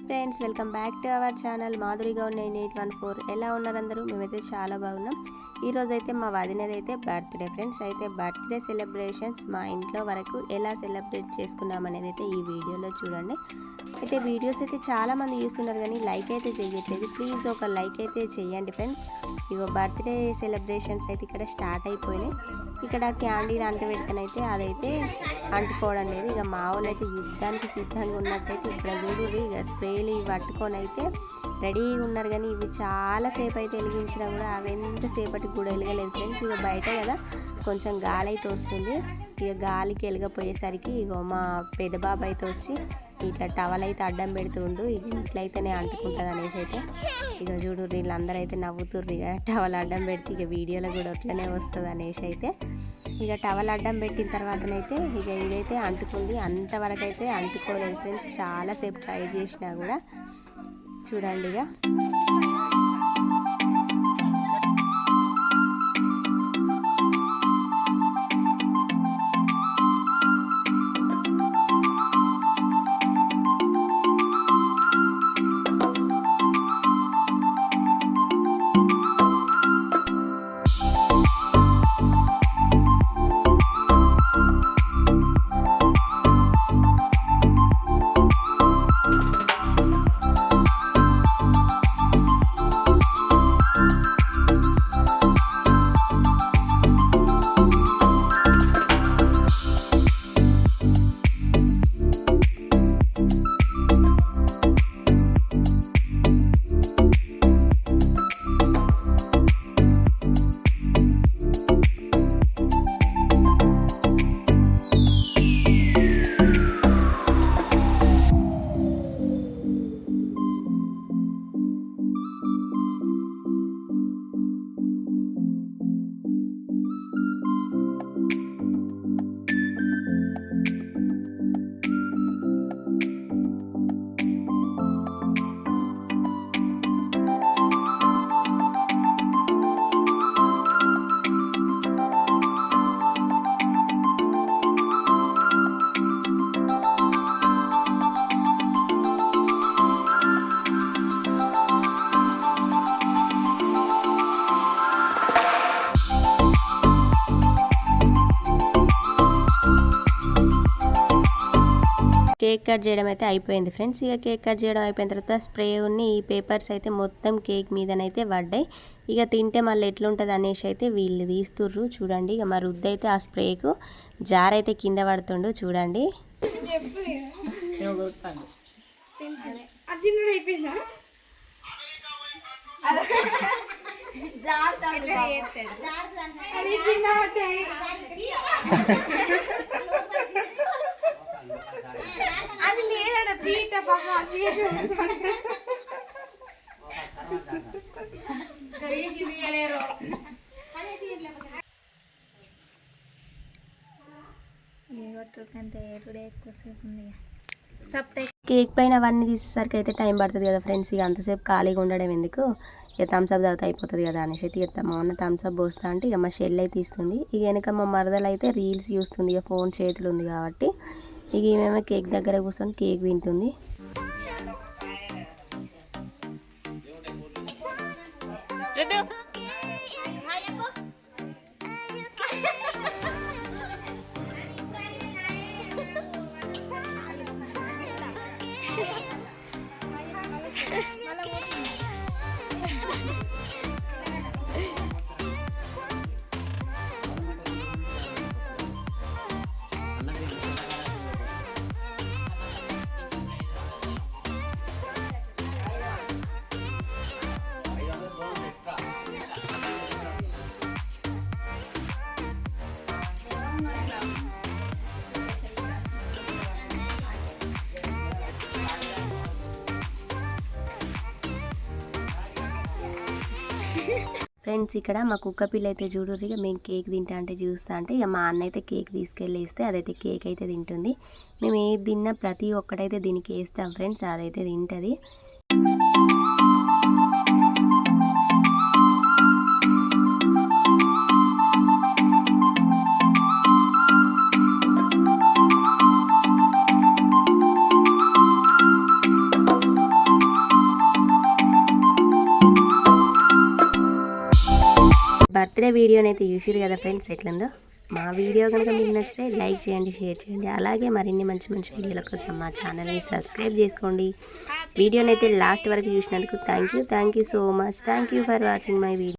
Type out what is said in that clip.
Friends, welcome back to our channel Madhuri Goud 9814. ఎలా ఉన్నారు అందరూ? మేమైతే చాలా బాగున్నాం. ఈరోజు అయితే మా వదినదైతే బర్త్డే ఫ్రెండ్స్. అయితే బర్త్డే సెలబ్రేషన్స్ మా ఇంట్లో వరకు ఎలా సెలబ్రేట్ చేసుకున్నాం అనేది అయితే ఈ వీడియోలో చూడండి. అయితే వీడియోస్ అయితే చాలామంది చూస్తున్నారు కానీ లైక్ అయితే చేయట్లేదు. ప్లీజ్ ఒక లైక్ అయితే చేయండి ఫ్రెండ్స్. ఇగో బర్త్డే సెలబ్రేషన్స్ అయితే ఇక్కడ స్టార్ట్ అయిపోయినాయి. ఇక్కడ క్యాండీ అంటబెడితేనైతే అదైతే అంటుకోవడం లేదు. ఇక మా వాళ్ళు అయితే యుద్ధానికి సిద్ధంగా ఉన్నట్టయితే ఇక్కడ చూడు ఇక స్ప్రేలు పట్టుకొని అయితే రెడీగా ఉన్నారు. కానీ ఇవి చాలాసేపు అయితే వెలిగించినా కూడా అవి ఎంతసేపటికి కూడా వెలగలేదు ఫ్రెండ్స్. ఇక బయట కదా కొంచెం గాలి అయితే వస్తుంది. ఇక గాలికి వెలగపోయేసరికి ఇక మా పెద్ద బాబు అయితే వచ్చి ఇట్లా టవల్ అయితే అడ్డం పెడుతుండు. ఇది ఇట్లయితేనే అంటుకుంటుంది అనేసి అయితే ఇక చూడు వీళ్ళందరూ అయితే నవ్వుతుర్రు. ఇక టవల్ అడ్డం పెడితే ఇక వీడియోలో కూడా అట్లనే వస్తుంది అనేసి అయితే ఇక టవల్ అడ్డం పెట్టిన తర్వాతనైతే ఇక ఇదైతే అంటుకుంది. అంతవరకు అయితే అంటుకోలేదు ఫ్రెండ్స్. చాలాసేపు ట్రై చేసినా కూడా చూడండి ఇక కేక్ కట్ చేయడం అయితే అయిపోయింది ఫ్రెండ్స్. ఇక కేక్ కట్ చేయడం అయిపోయిన తర్వాత స్ప్రే ఉన్ని ఈ పేపర్స్ అయితే మొత్తం కేక్ మీదనైతే పడ్డాయి. ఇక తింటే మళ్ళీ ఎట్లుంటుంది అనేసి అయితే వీళ్ళు తీస్తుర్రు చూడండి. ఇక మరి రుద్దు అయితే ఆ స్ప్రేకు జార్ అయితే కింద పడుతుండు చూడండి. అది లేదట పీట కేక్ పైన అవన్నీ తీసేసరికి అయితే టైం పడుతుంది కదా ఫ్రెండ్స్. ఇక అంతసేపు ఖాళీగా ఉండడం ఎందుకు, ఇక థమ్స్అప్ తాగితే అయిపోతుంది కదా అనేసి అయితే ఇక మా అన్న థమ్స్అప్ పోస్తా అంటే ఇక మా షెల్ అయితే ఇస్తుంది. ఇక వెనక మా మరదలు అయితే రీల్స్ చూస్తుంది. ఇక ఫోన్ చేతులు ఉంది కాబట్టి ఇక ఈమెమో కేక్ దగ్గర కూర్చొని కేక్ తింటుంది. ఫ్రెండ్స్, ఇక్కడ మా కుక్క పిల్ల అయితే చూడరు. ఇక మేము కేక్ తింటా అంటే చూస్తా అంటే ఇక మా అన్న అయితే కేక్ తీసుకెళ్ళి వేస్తే అదైతే కేక్ అయితే తింటుంది. మేము ఏది తిన్నా ప్రతి ఒక్కటైతే దీనికి వేస్తాం ఫ్రెండ్స్. అదైతే తింటుంది. బర్త్డే వీడియోని అయితే చూసిరు కదా ఫ్రెండ్స్, ఎట్లుందో. మా వీడియో కనుక మీకు నచ్చితే లైక్ చేయండి, షేర్ చేయండి. అలాగే మరిన్ని మంచి మంచి వీడియోల కోసం మా ఛానల్ని సబ్స్క్రైబ్ చేసుకోండి. వీడియోని అయితే లాస్ట్ వరకు చూసినందుకు thank you so much. Thank you for watching my video.